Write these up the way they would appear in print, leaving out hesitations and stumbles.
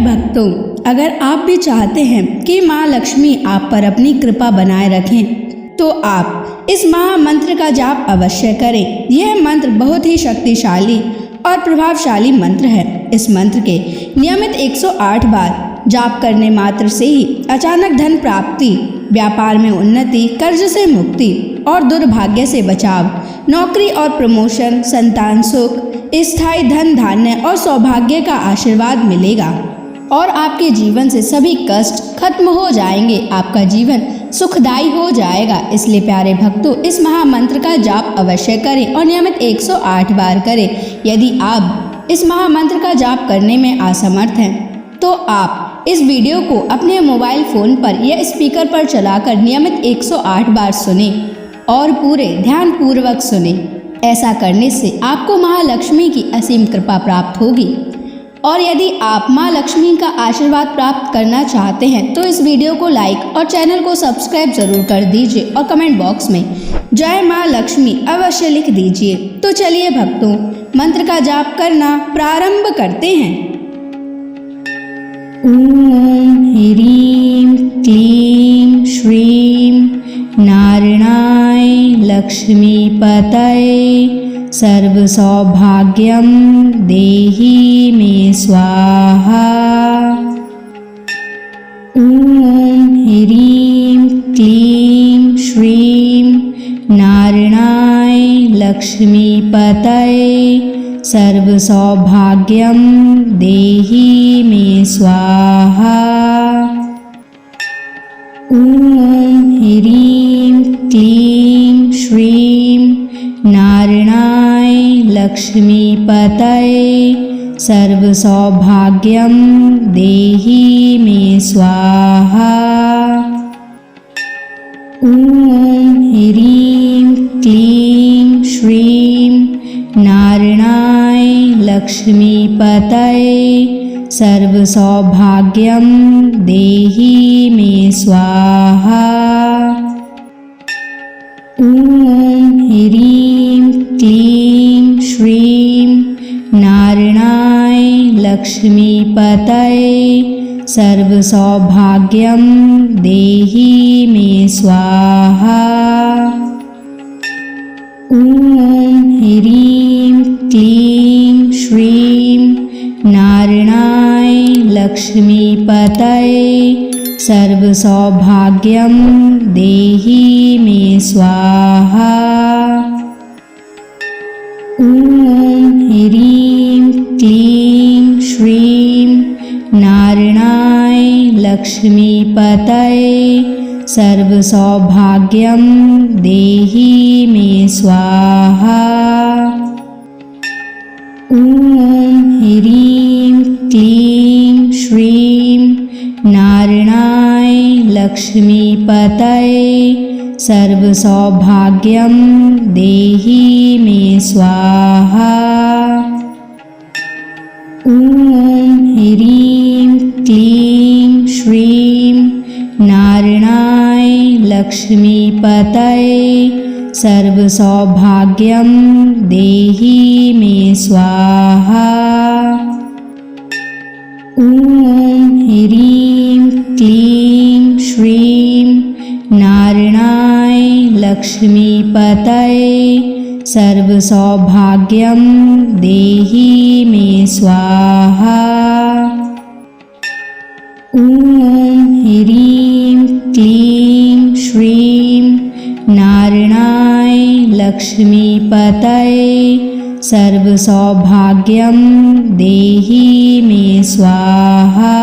भक्तों, अगर आप भी चाहते हैं कि माँ लक्ष्मी आप पर अपनी कृपा बनाए रखें तो आप इस महामंत्र का जाप अवश्य करें। यह मंत्र बहुत ही शक्तिशाली और प्रभावशाली मंत्र है। इस मंत्र के नियमित 108 बार जाप करने मात्र से ही अचानक धन प्राप्ति, व्यापार में उन्नति, कर्ज से मुक्ति और दुर्भाग्य से बचाव, नौकरी और प्रमोशन, संतान सुख, स्थायी धन धान्य और सौभाग्य का आशीर्वाद मिलेगा और आपके जीवन से सभी कष्ट खत्म हो जाएंगे। आपका जीवन सुखदायी हो जाएगा। इसलिए प्यारे भक्तों, इस महामंत्र का जाप अवश्य करें और नियमित 108 बार करें। यदि आप इस महामंत्र का जाप करने में असमर्थ हैं तो आप इस वीडियो को अपने मोबाइल फोन पर या स्पीकर पर चलाकर नियमित 108 बार सुने और पूरे ध्यान पूर्वक सुने। ऐसा करने से आपको महालक्ष्मी की असीम कृपा प्राप्त होगी। और यदि आप माँ लक्ष्मी का आशीर्वाद प्राप्त करना चाहते हैं तो इस वीडियो को लाइक और चैनल को सब्सक्राइब जरूर कर दीजिए और कमेंट बॉक्स में जय माँ लक्ष्मी अवश्य लिख दीजिए। तो चलिए भक्तों, मंत्र का जाप करना प्रारंभ करते हैं। ओम ह्रीं क्लीं श्रीं नारायणाय लक्ष्मीपतये सर्वसौभाग्यं देहि मे स्वाहा। ओम ह्रीं क्लीं श्रीं नारायणाय लक्ष्मीपतये सर्वसौभाग्यं देहि मे स्वाहा। ओम ह्रीं क्लीं श्रीं नारायणाय लक्ष्मीपतये सर्वसौभाग्यं देहि मे स्वाहा। ओम ह्रीं क्लीं श्रीं नारायणाय लक्ष्मीपतये सर्वसौभाग्यं देहि मे स्वाहा। ओम ह्रीं क्लीं श्रीं नारायणाय लक्ष्मीपतये सर्वसौभाग्यं देहि मे स्वाहा। ओम ह्रीं क्लीं श्रीं नारायणाय लक्ष्मीपतये सर्वसौभाग्यं देहि मे स्वाहा। ओम ह्रीं क्लीं श्रीं नारायणाय लक्ष्मीपतये सर्वसौभाग्यं देहि मे स्वाहा। ओम ह्रीं क्लीं श्रीं नारायणाय लक्ष्मीपतये सर्वसौभाग्यं देहि मे स्वाहा। ओम ह्रीं क्लीं श्रीं नारायणाय लक्ष्मीपतये सर्वसौभाग्यं देहि मे स्वाहा। ओम ह्रीं क्लीं श्रीं नारायणाय लक्ष्मीपतये सर्वसौभाग्यं देहि मे स्वाहा। ओम ह्रीं क्लीं श्रीं नारायणाय लक्ष्मीपतये सर्वसौभाग्यं देहि मे स्वाहा।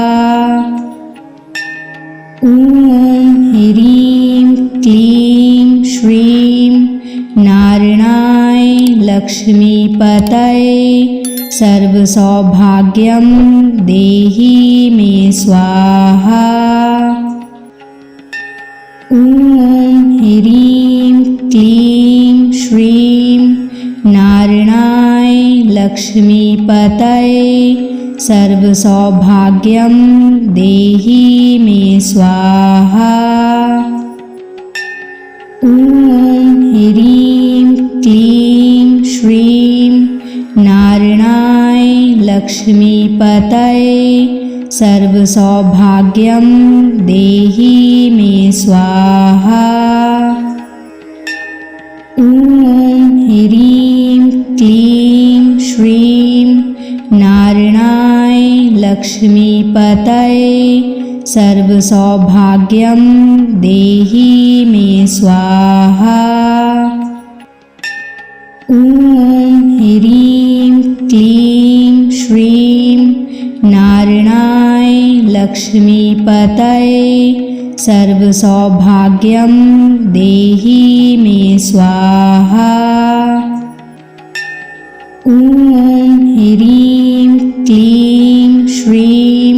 ओम ह्रीं क्लीं श्रीं नारायणाय लक्ष्मीपतये सर्वसौभाग्यं देहि मे स्वाहा। ओम ह्रीं क्लीं श्रीं नारायणाय लक्ष्मीपतये सर्वसौभाग्यं देहि मे स्वाहा। ओम ह्रीं क्लीं श्रीं नारायणाय लक्ष्मीपतये सर्वसौभाग्यं देहि मे स्वाहा। ॐ ह्रीं क्लीं श्रीं नारायणाय लक्ष्मीपतये सर्वसौभाग्यं देहि मे स्वाहा। ॐ ह्रीं क्लीं श्रीं नारायणाय लक्ष्मीपतये सर्वसौभाग्यं देहि मे स्वाहा। ॐ ह्रीं क्लीं श्रीं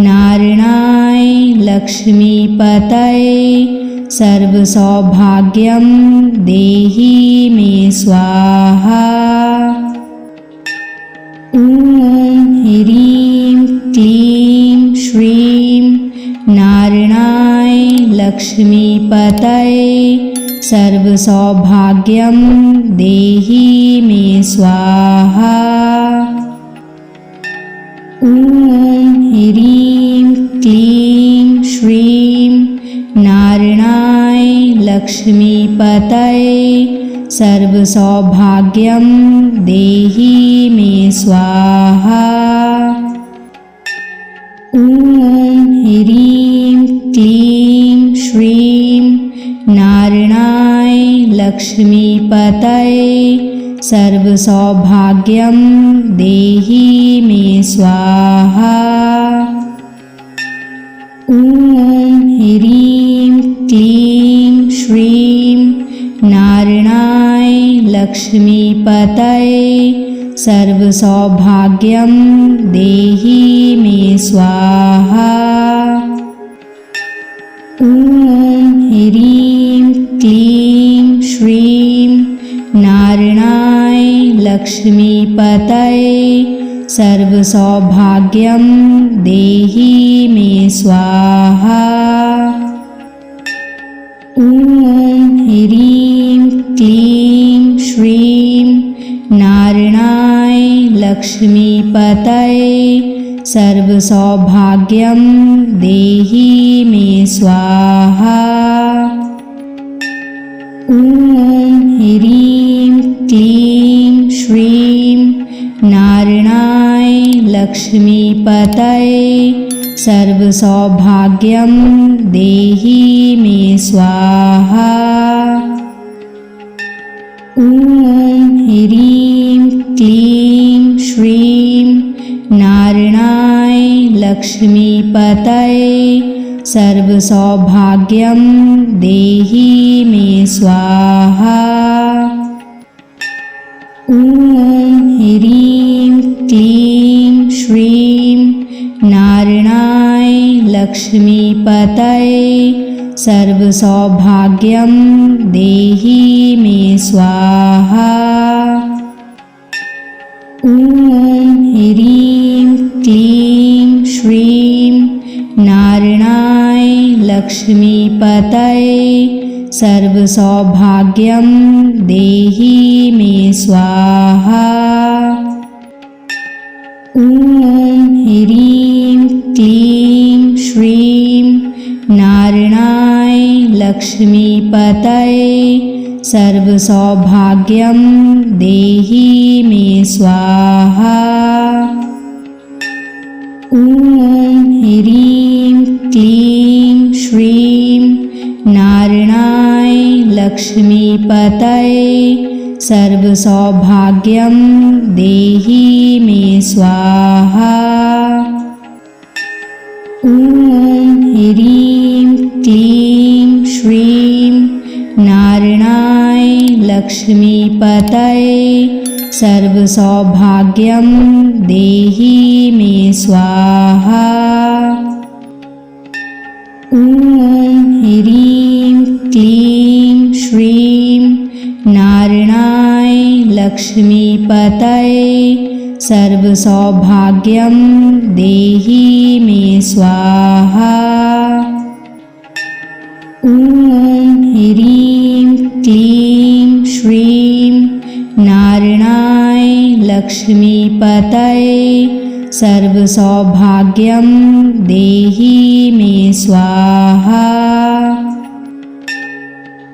नारायणाय लक्ष्मीपतये सर्वसौभाग्यं देहि मे स्वाहा। ॐ ह्रीं क्लीं श्रीं नारायणाय लक्ष्मीपतये सर्वसौभाग्यं देहि मे स्वाहा। ॐ ह्रीं क्लीं श्रीं नारायणाय लक्ष्मीपतये सर्वसौभाग्यं देहि मे स्वाहा। ॐ ह्रीं क्लीं श्रीं नारायणाय लक्ष्मीपतये सर्वसौभाग्यं देहि मे स्वाहा। ॐ ह्रीं क्लीं श्रीं नारायणाय लक्ष्मीपतये सर्वसौभाग्यं देहि मे स्वाहा। ॐ ह्रीं क्लीं श्रीं नारायणाय लक्ष्मीपतये सर्वसौभाग्यं देहि मे स्वाहा। ॐ ह्रीं क्लीं श्रीं नारायणाय लक्ष्मीपतये सर्वसौभाग्यं देहि मे स्वाहा। ॐ ह्रीं क्लीं श्रीं नारायणाय लक्ष्मीपतये सर्वसौभाग्यं देहि मे स्वाहा। ॐ ह्रीं क्लीं श्रीं नारायणाय लक्ष्मीपतये सर्वसौभाग्यं देहि मे स्वाहा। ॐ ह्रीं क्लीं श्रीं नारायणाय लक्ष्मीपतये सर्वसौभाग्यं देहि मे स्वाहा। ॐ ह्रीं क्लीं श्रीं नारायणाय लक्ष्मीपतये सर्वसौभाग्यं देहि मे स्वाहा। ॐ ह्रीं क्लीं श्रीं नारायणाय लक्ष्मीपतये सर्वसौभाग्यं देहि मे स्वाहा। ॐ ह्रीं क्लीं श्रीं नारायणाय लक्ष्मीपतये सर्वसौभाग्यं देहि मे स्वाहा। ॐ ह्रीं क्लीं श्रीं नारायणाय लक्ष्मीपतये सर्वसौभाग्यं देहि मे स्वाहा। ॐ ह्रीं क्लीं श्रीं नारायणाय लक्ष्मीपतये सर्वसौभाग्यं देहि मे स्वाहा। ॐ ह्रीं क्लीं श्रीं नारायणाय लक्ष्मीपतये सर्वसौभाग्यं देहि मे स्वाहा।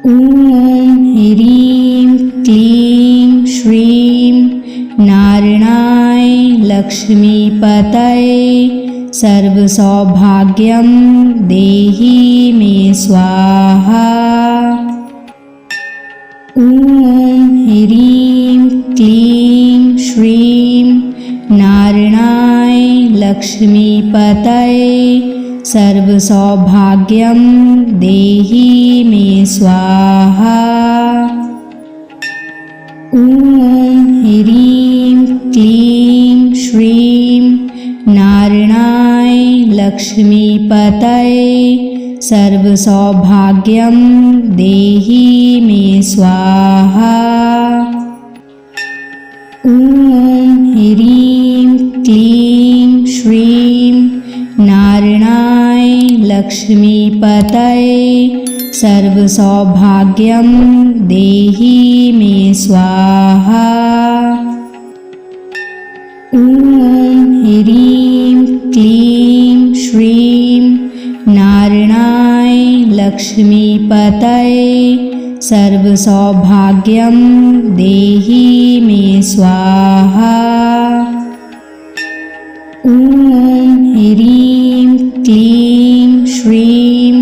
ॐ ह्रीं क्लीं श्रीं नारायणाय लक्ष्मीपतये सर्वसौभाग्यं देहि मे स्वाहा। ॐ ह्रीं क्लीं श्रीं नारायणाय लक्ष्मीपतये सर्वसौभाग्यं देहि मे स्वाहा। ॐ ह्रीं क्लीं श्रीं नारायणाय लक्ष्मीपतये सर्वसौभाग्यं देहि मे स्वाहा। ॐ ह्रीं क्लीं श्रीं नारायणाय लक्ष्मीपतये सर्वसौभाग्यं देहि मे स्वाहा। ॐ ह्रीं क्लीं श्रीं नारायणाय लक्ष्मीपतये सर्वसौभाग्यं देहि मे स्वाहा। ॐ ह्रीं क्लीं श्रीं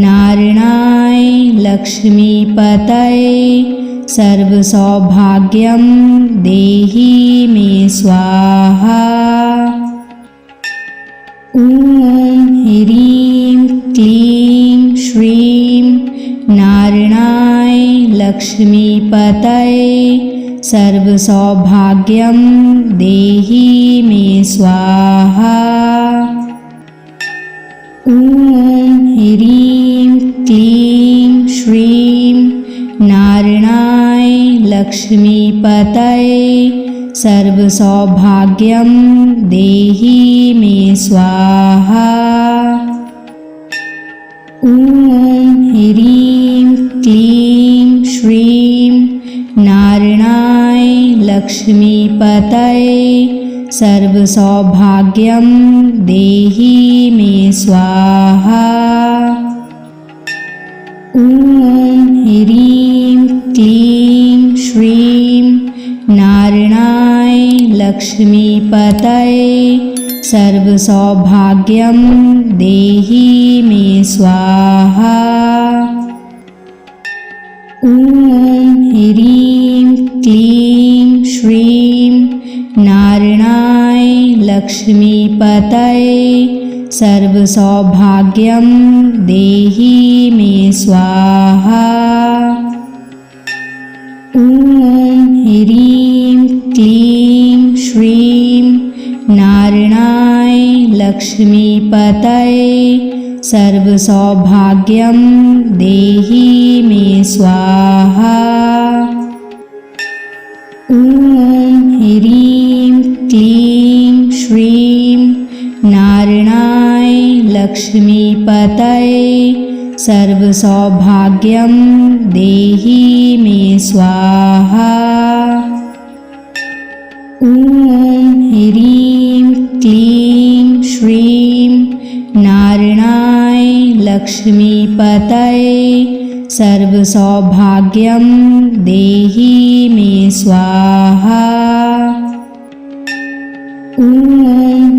नारायणाय लक्ष्मीपतये सर्वसौभाग्यं देहि मे स्वाहा। ॐ ह्रीं क्लीं श्रीं नारायणाय लक्ष्मीपतये सर्वसौभाग्यं देहि मे स्वाहा। ॐ ह्रीं क्लीं श्रीं नारायणाय लक्ष्मीपतये सर्वसौभाग्यं देहि मे स्वाहा। ॐ ह्रीं क्लीं श्रीं नारायणाय लक्ष्मीपतये सर्वसौभाग्यं देहि मे स्वाहा। ॐ ह्रीं क्लीं श्रीं नारायणाय लक्ष्मीपतये सर्वसौभाग्यं देहि मे स्वाहा। ॐ ह्रीं क्लीं श्रीं नारायणाय लक्ष्मीपतये सर्वसौभाग्यं देहि मे स्वाहा। ॐ ह्रीं क्लीं श्रीं नारायणाय लक्ष्मीपतये सर्वसौभाग्यं देहि मे स्वाहा। ॐ ह्रीं क्लीं श्रीं नारायणाय लक्ष्मीपतये सर्वसौभाग्यं देहि मे स्वाहा। ॐ ह्रीं क्लीं श्रीं नारायणाय लक्ष्मीपतये सर्वसौभाग्यं देहि मे स्वाहा। ॐ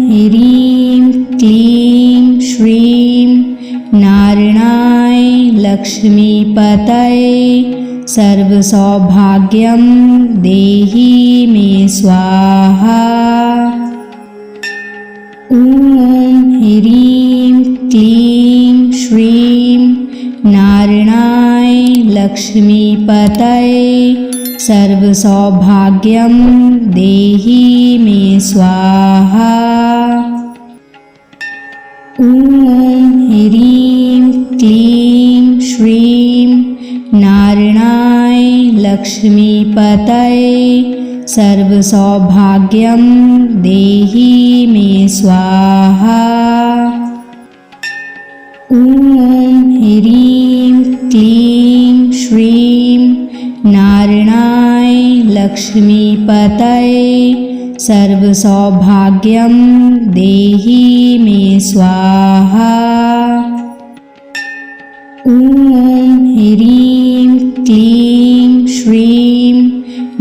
ह्रीं क्लीं श्रीं नारायणाय लक्ष्मीपतये सर्वसौभाग्यं देहि मे स्वाहा। ॐ ह्रीं क्लीं श्रीं नारायणाय लक्ष्मीपतये सर्वसौभाग्यं देहि मे स्वाहा। ॐ ह्रीं क्लीं श्रीं नारायणाय लक्ष्मीपतये सर्वसौभाग्यं देहि मे स्वाहा। ॐ ह्रीं क्लीं श्रीं नारायणाय लक्ष्मीपतये सर्वसौभाग्यं देहि मे स्वाहा। ॐ ह्रीं क्लीं श्रीं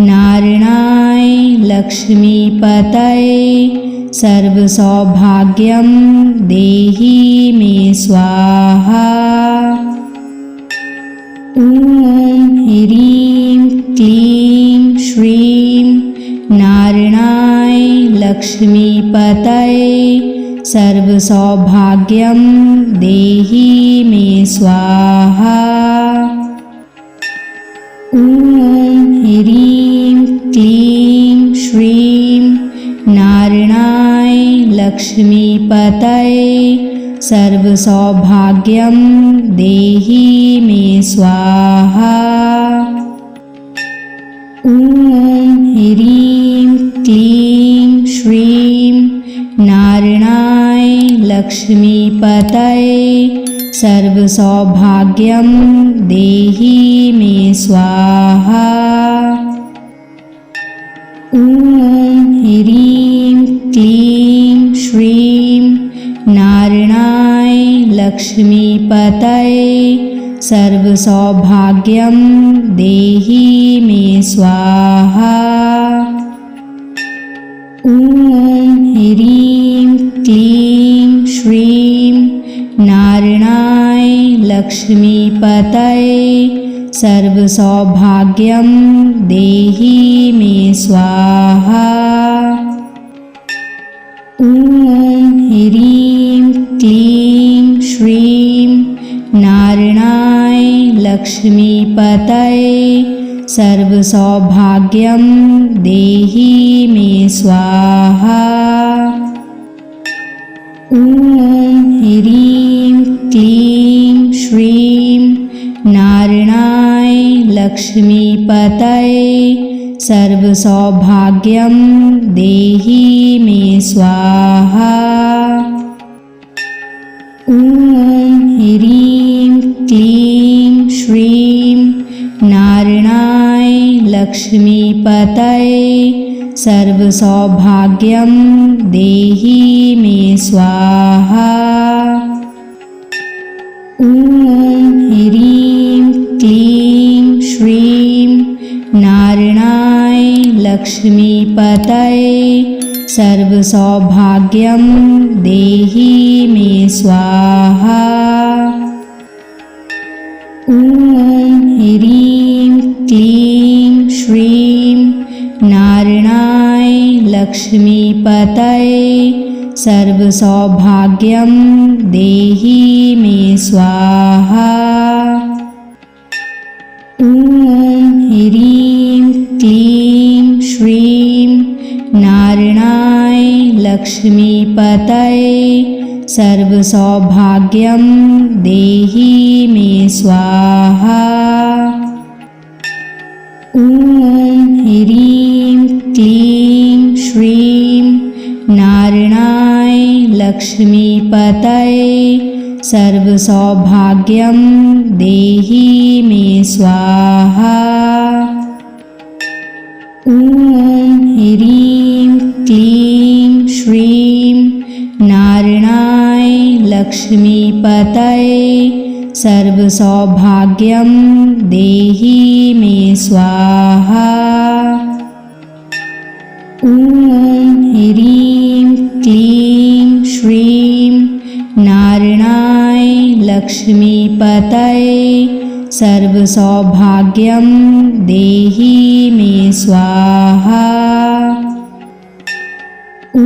नारायणाय लक्ष्मीपतये सर्वसौभाग्यं देहि मे स्वाहा। ॐ ह्रीं क्लीं श्रीं नारायणाय लक्ष्मीपतये सर्वसौभाग्यं देहि मे स्वाहा। ॐ ह्रीं क्लीं श्रीं नारायणाय लक्ष्मीपतये सर्वसौभाग्यं देहि मे स्वाहा। ॐ ह्रीं क्लीं श्रीं नारायणाय लक्ष्मीपतये सर्वसौभाग्यं देहि मे स्वाहा। ॐ ह्रीं क्लीं श्रीं नारायणाय लक्ष्मीपतये सर्वसौभाग्यं देहि मे स्वाहा। ॐ ह्रीं क्लीं श्रीं नारायणाय लक्ष्मीपतये सर्वसौभाग्यं देहि मे स्वाहा। ॐ ह्रीं क्लीं श्रीं नारायणाय लक्ष्मीपतये सर्वसौभाग्यं देहि मे स्वाहा। ॐ ह्रीं क्लीं श्रीं नारायणाय लक्ष्मीपतये सर्वसौभाग्यं देहि मे स्वाहा। ॐ ह्रीं क्लीं श्रीं नारायणाय लक्ष्मीपतये सर्वसौभाग्यं देहि मे स्वाहा। ॐ ह्रीं क्लीं श्रीं नारायणाय लक्ष्मीपतये सर्वसौभाग्यं देहि मे स्वाहा। ॐ ह्रीं क्लीं श्रीं नारायणाय लक्ष्मीपतये सर्वसौभाग्यं देहि मे स्वाहा। ॐ ह्रीं क्लीं श्रीं नारायणाय लक्ष्मीपतये सर्वसौभाग्यं देहि मे स्वाहा। ॐ ह्रीं क्लीं श्रीं नारायणाय लक्ष्मीपतये सर्वसौभाग्यं देहि मे स्वाहा। ॐ ह्रीं क्लीं श्रीं नारायणाय लक्ष्मीपतये सर्वसौभाग्यं देहि मे स्वाहा। ॐ ह्रीं क्लीं श्रीं नारायणाय लक्ष्मीपतये सर्वसौभाग्यं देहि मे स्वाहा। ॐ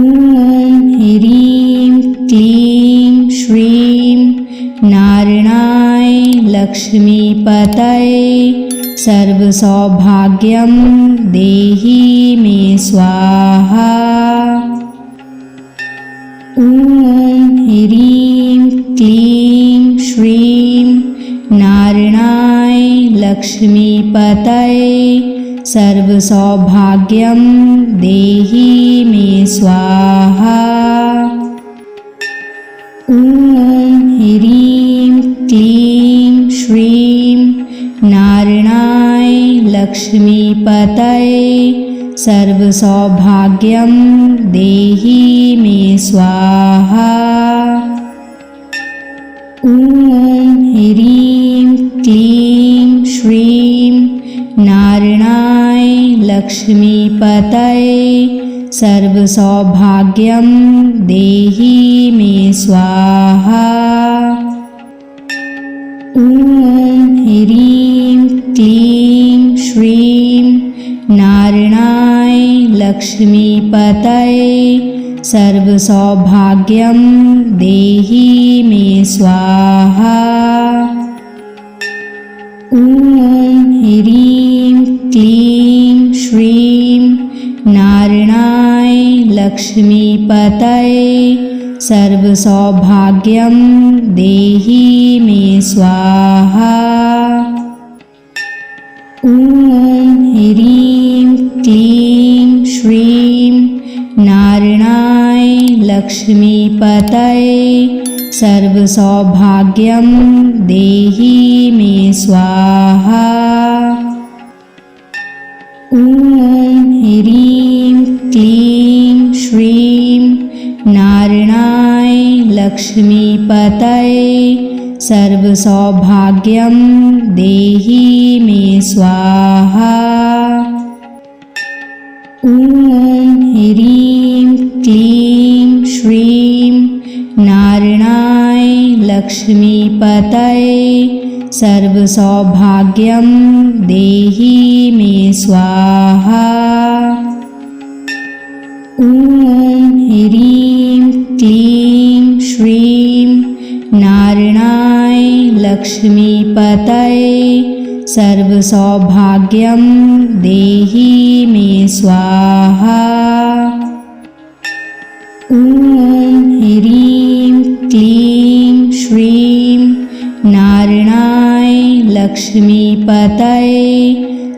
ह्रीं क्लीं श्रीं नारायणाय लक्ष्मीपतये सर्वसौभाग्यं देहि मे स्वाहा। ॐ ह्रीं क्लीं श्रीं नारायणाय लक्ष्मीपतये सर्वसौभाग्यं देहि मे स्वाहा। ॐ ह्रीं क्लीं श्रीं नारायणाय लक्ष्मीपतये सर्वसौभाग्यं देहि मे स्वाहा। ॐ ह्रीं क्लीं श्रीं नारायणाय लक्ष्मीपतये सर्वसौभाग्यं देहि मे स्वाहा। ॐ ह्रीं क्लीं श्रीं नारायणाय लक्ष्मीपतये सर्वसौभाग्यं देहि मे स्वाहा। ॐ ह्रीं क्लीं श्रीं नारायणाय लक्ष्मीपतये सर्वसौभाग्यं देहि मे स्वाहा। ॐ ह्रीं क्लीं श्रीं नारायणाय लक्ष्मीपतये सर्वसौभाग्यं देहि मे स्वाहा। ॐ ह्रीं क्लीं श्रीं नारायणाय लक्ष्मीपतये सर्वसौभाग्यं देहि मे स्वाहा। ॐ ह्रीं क्लीं श्रीं नारायणाय लक्ष्मीपतये सर्वसौभाग्यं देहि मे स्वाहा। ॐ ह्रीं क्लीं श्रीं नारायणाय लक्ष्मीपतये सर्वसौभाग्यं देहि मे स्वाहा। ॐ ह्रीं क्लीं श्रीं नारायणाय लक्ष्मीपतये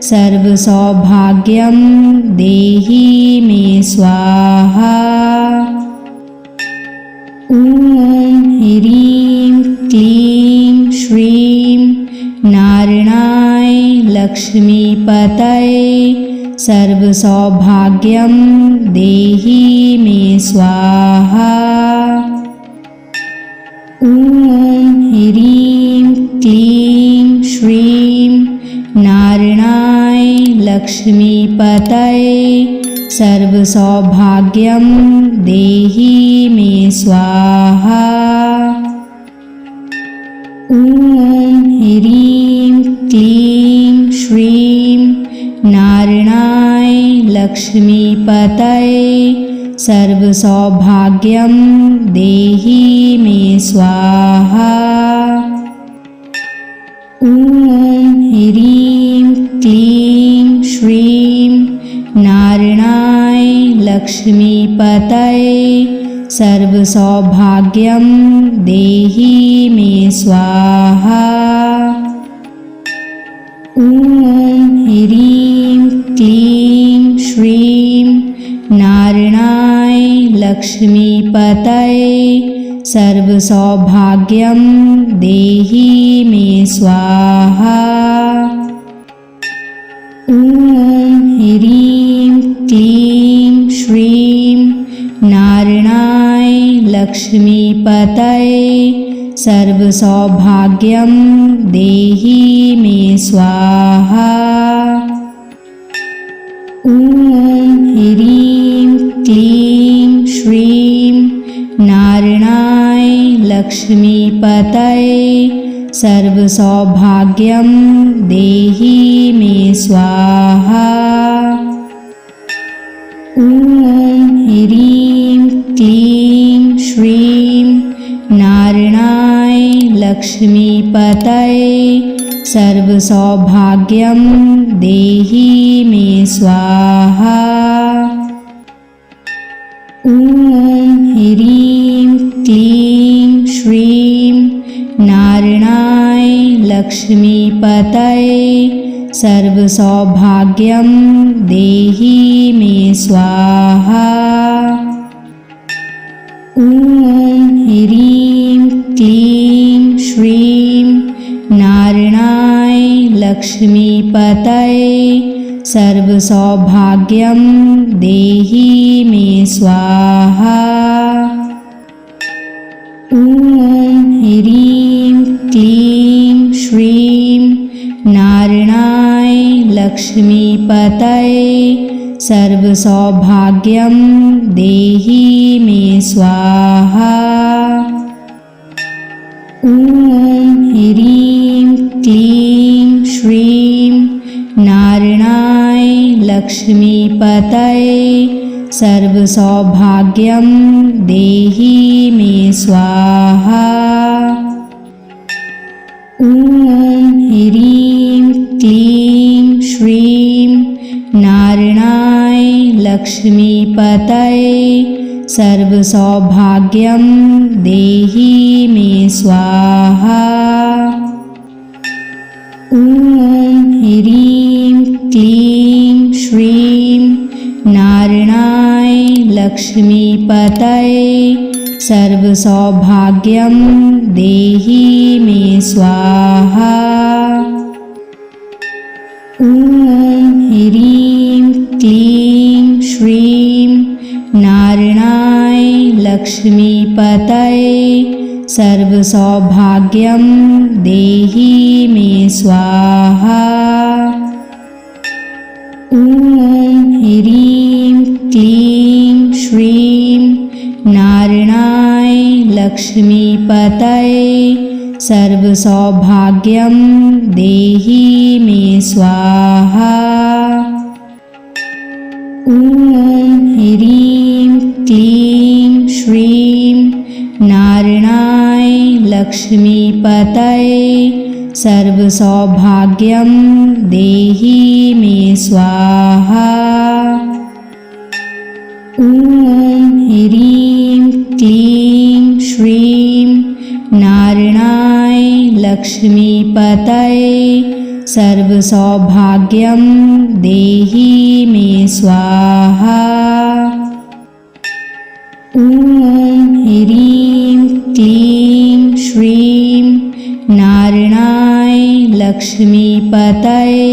सर्वसौभाग्यं देहि मे स्वाहा। ॐ ह्रीं क्लीं श्रीं नारायणाय लक्ष्मीपतये सर्वसौभाग्यं देहि मे स्वाहा। ॐ ह्रीं क्लीं श्रीं नारायणाय लक्ष्मीपतये सर्वसौभाग्यं देहि मे स्वाहा। ॐ ह्रीं क्लीं श्रीं नारायणाय लक्ष्मीपतये सर्वसौभाग्यं देहि मे स्वाहा। ॐ ह्रीं क्लीं श्रीं नारायणाय लक्ष्मीपतये सर्वसौभाग्यं देहि मे स्वाहा। ॐ ह्रीं क्लीं श्रीं नारायणाय लक्ष्मीपतये सर्वसौभाग्यं देहि मे स्वाहा। ॐ ह्रीं क्लीं श्रीं नारायणाय लक्ष्मीपतये सर्वसौभाग्यं देहि मे स्वाहा। ॐ ह्रीं क्लीं श्रीं नारायणाय लक्ष्मीपतये सर्वसौभाग्यं देहि मे स्वाहा। ॐ ह्रीं क्लीं श्रीं नारायणाय लक्ष्मीपतये सर्वसौभाग्यं देहि मे स्वाहा। ॐ ह्रीं क्लीं श्रीं नारायणाय लक्ष्मीपतये सर्वसौभाग्यं देहि मे स्वाहा। ॐ ह्रीं क्लीं श्रीं नारायणाय लक्ष्मीपतये सर्वसौभाग्यं देहि मे स्वाहा। ॐ ह्रीं क्लीं श्रीं नारायणाय लक्ष्मीपतये सर्वसौभाग्यं देहि मे स्वाहा। ॐ ह्रीं क्लीं श्रीं नारायणाय लक्ष्मीपतये सर्वसौभाग्यं देहि मे स्वाहा। ॐ ह्रीं क्लीं श्रीं नारायणाय लक्ष्मीपतये सर्वसौभाग्यं देहि मे स्वाहा। ॐ ह्रीं क्लीं श्रीं नारायणाय लक्ष्मीपतये सर्वसौभाग्यं देहि मे स्वाहा। ॐ ह्रीं क्लीं श्रीं नारायणाय लक्ष्मीपतये सर्वसौभाग्यं देहि मे स्वाहा। ॐ ह्रीं क्लीं श्रीं नारायणाय लक्ष्मीपतये सर्वसौभाग्यं देहि मे स्वाहा। ॐ ह्रीं क्लीं श्रीं नारायणाय लक्ष्मीपतये सर्वसौभाग्यं देहि मे स्वाहा। ॐ ह्रीं क्लीं श्रीं नारायणाय लक्ष्मीपतये सर्वसौभाग्यं देहि मे स्वाहा। ॐ ह्रीं क्लीं श्रीं नारायणाय लक्ष्मीपतये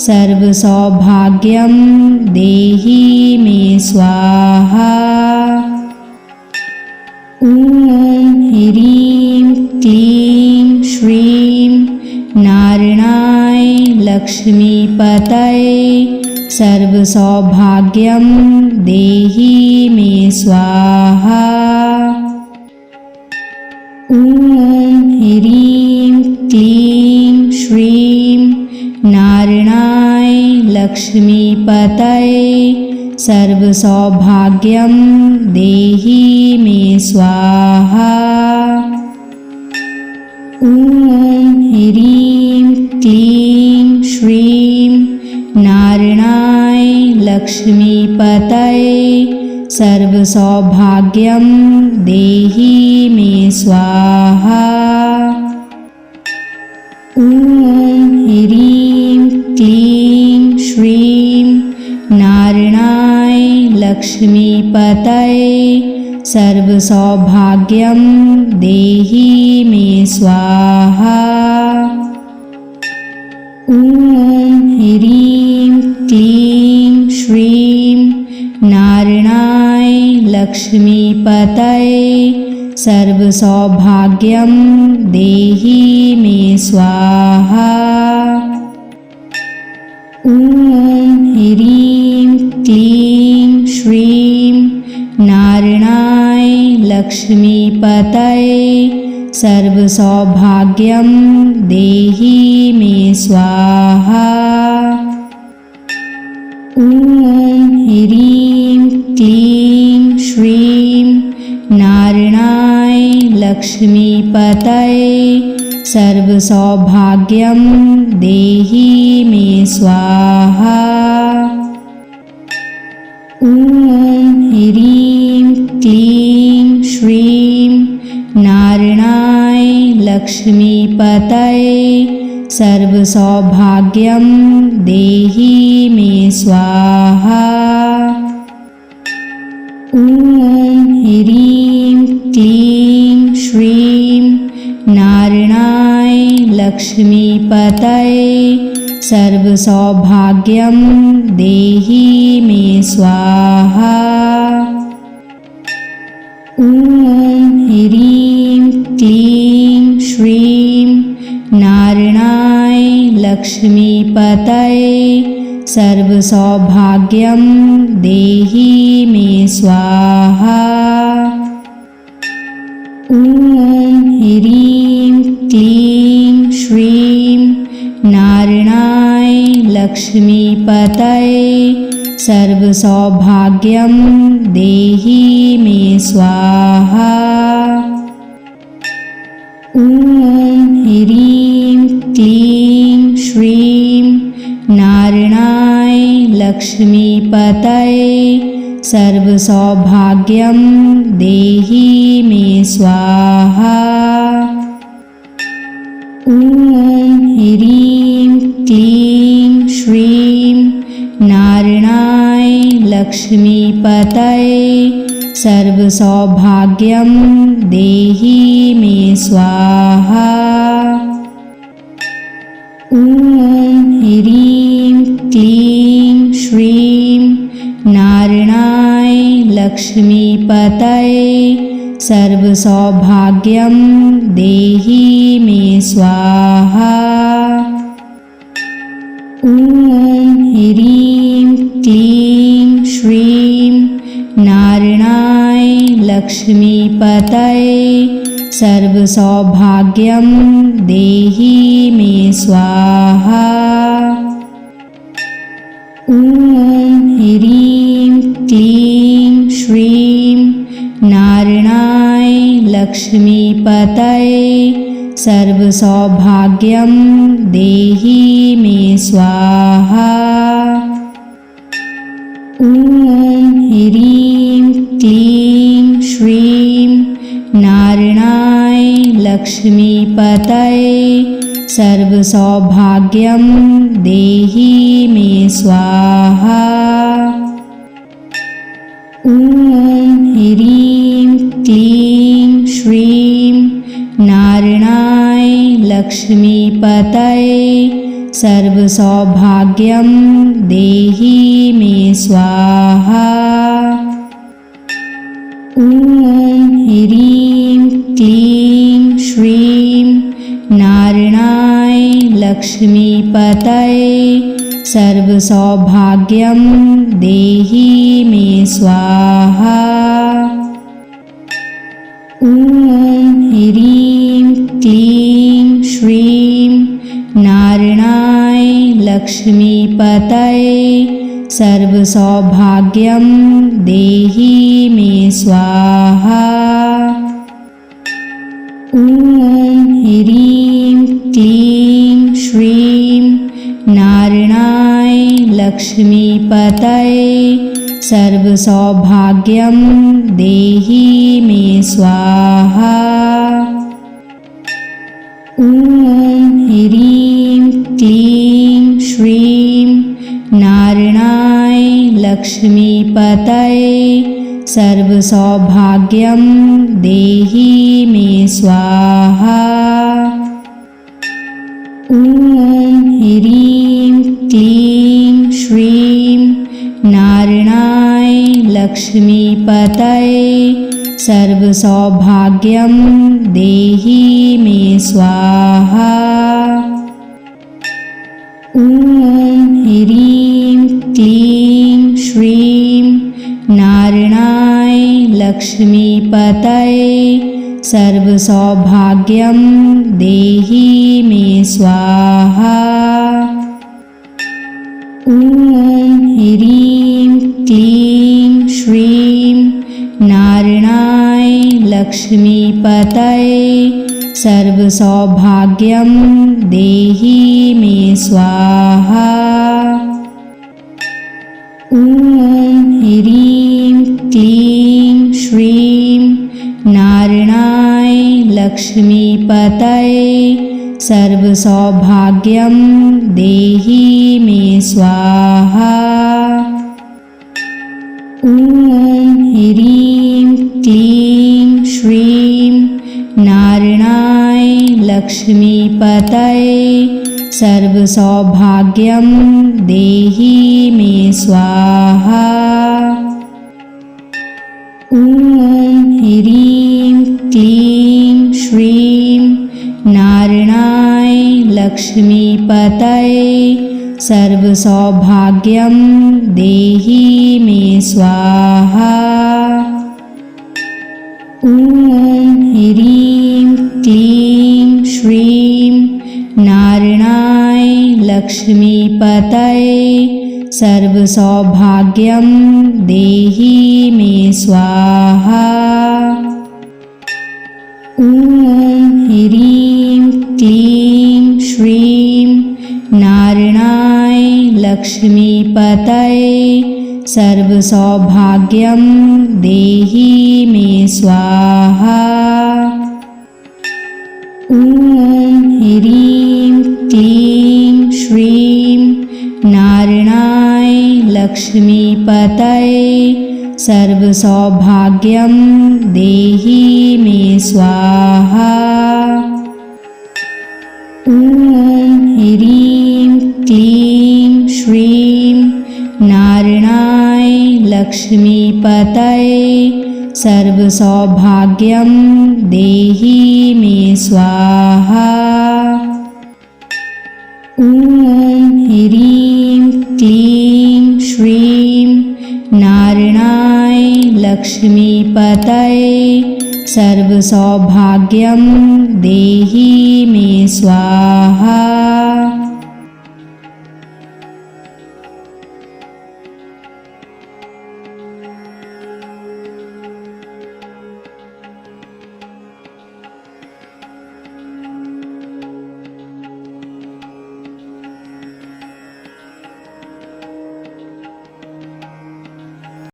सर्वसौभाग्यं देहि मे स्वाहा। ॐ ह्रीं क्लीं श्रीं नारायणाय लक्ष्मीपतये सर्वसौभाग्यं देहि मे स्वाहा। ॐ ह्रीं क्लीं श्रीं नारायणाय लक्ष्मीपतये सर्वसौभाग्यं देहि मे स्वाहा। ॐ ह्रीं क्लीं श्रीं नारायणाय लक्ष्मीपतये सर्वसौभाग्यं देहि मे स्वाहा। ॐ ह्रीं क्लीं श्रीं नारायणाय लक्ष्मीपतये सर्वसौभाग्यं देहि मे स्वाहा। ॐ ह्रीं क्लीं श्रीं नारायणाय लक्ष्मीपतये सर्वसौभाग्यं देहि मे स्वाहा। ॐ ह्रीं क्लीं श्रीं नारायणाय लक्ष्मीपतये सर्वसौभाग्यं देहि मे स्वाहा। ॐ ह्रीं क्लीं श्रीं नारायणाय लक्ष्मीपतये सर्वसौभाग्यं देहि मे स्वाहा। ॐ ह्रीं क्लीं श्रीं नारायणाय लक्ष्मीपतये सर्वसौभाग्यं देहि मे स्वाहा। ॐ ह्रीं क्लीं श्रीं नारायणाय लक्ष्मीपतये सर्वसौभाग्यं देहि मे स्वाहा। ॐ ह्रीं क्लीं श्रीं नारायणाय लक्ष्मीपतये सर्वसौभाग्यं देहि मे स्वाहा। ॐ ह्रीं क्लीं श्रीं नारायणाय लक्ष्मीपतये सर्वसौभाग्यं देहि मे स्वाहा। ॐ ह्रीं क्लीं श्रीं नारायणाय लक्ष्मीपतये सर्वसौभाग्यं देहि मे स्वाहा। ॐ ह्रीं क्लीं श्रीं नारायणाय लक्ष्मीपतये सर्वसौभाग्यं देहि मे स्वाहा। ॐ ह्रीं क्लीं श्रीं नारायणाय लक्ष्मीपतये सर्वसौभाग्यं देहि मे स्वाहा। ॐ ह्रीं क्लीं श्रीं नारायणाय लक्ष्मीपतये सर्वसौभाग्यं देहि मे स्वाहा। ॐ ह्रीं क्लीं श्रीं नारायणाय लक्ष्मीपतये सर्वसौभाग्यं देहि मे स्वाहा। ॐ ह्रीं क्लीं श्रीं नारायणाय लक्ष्मीपतये सर्वसौभाग्यं देहि मे स्वाहा। ॐ ह्रीं क्लीं श्रीं नारायणाय लक्ष्मीपतये सर्वसौभाग्यं देहि मे स्वाहा। ॐ ह्रीं क्लीं श्रीं नारायणाय लक्ष्मीपतये सर्वसौभाग्यं देहि मे स्वाहा। ॐ ह्रीं क्लीं श्रीं नारायणाय लक्ष्मीपतये सर्वसौभाग्यं देहि मे स्वाहा। ॐ ह्रीं क्लीं श्रीं नारायणाय लक्ष्मीपतये सर्वसौभाग्यं देहि मे स्वाहा। ॐ ह्रीं क्लीं श्रीं नारायणाय लक्ष्मीपतये सर्वसौभाग्यं देहि मे स्वाहा। ॐ ह्रीं क्लीं श्रीं नारायणाय लक्ष्मीपतये सर्वसौभाग्यं देहि मे स्वाहा। ॐ ह्रीं क्लीं श्रीं नारायणाय लक्ष्मीपतये सर्वसौभाग्यं देहि मे स्वाहा। ॐ ह्रीं क्लीं श्रीं नारायणाय लक्ष्मीपतये सर्वसौभाग्यं देहि मे स्वाहा। ॐ ह्रीं क्लीं श्रीं नारायणाय लक्ष्मीपतये सर्वसौभाग्यं देहि मे स्वाहा। ॐ ह्रीं क्लीं श्रीं नारायणाय लक्ष्मीपतये सर्वसौभाग्यं देहि मे स्वाहा। ॐ ह्रीं क्लीं श्रीं नारायणाय लक्ष्मीपतये सर्वसौभाग्यं देहि मे स्वाहा। ॐ ह्रीं क्लीं श्रीं नारायणाय लक्ष्मीपतये सर्वसौभाग्यं देहि मे स्वाहा। ॐ ह्रीं क्लीं श्रीं नारायणाय लक्ष्मीपतये सर्वसौभाग्यं देहि मे स्वाहा। ॐ ह्रीं क्लीं श्रीं नारायणाय लक्ष्मीपतये सर्वसौभाग्यं देहि मे स्वाहा। ॐ ह्रीं क्लीं श्रीं नारायणाय लक्ष्मीपतये सर्वसौभाग्यं देहि मे स्वाहा। ॐ ह्रीं क्लीं श्रीं नारायणाय लक्ष्मीपतये सर्वसौभाग्यं देहि मे स्वाहा।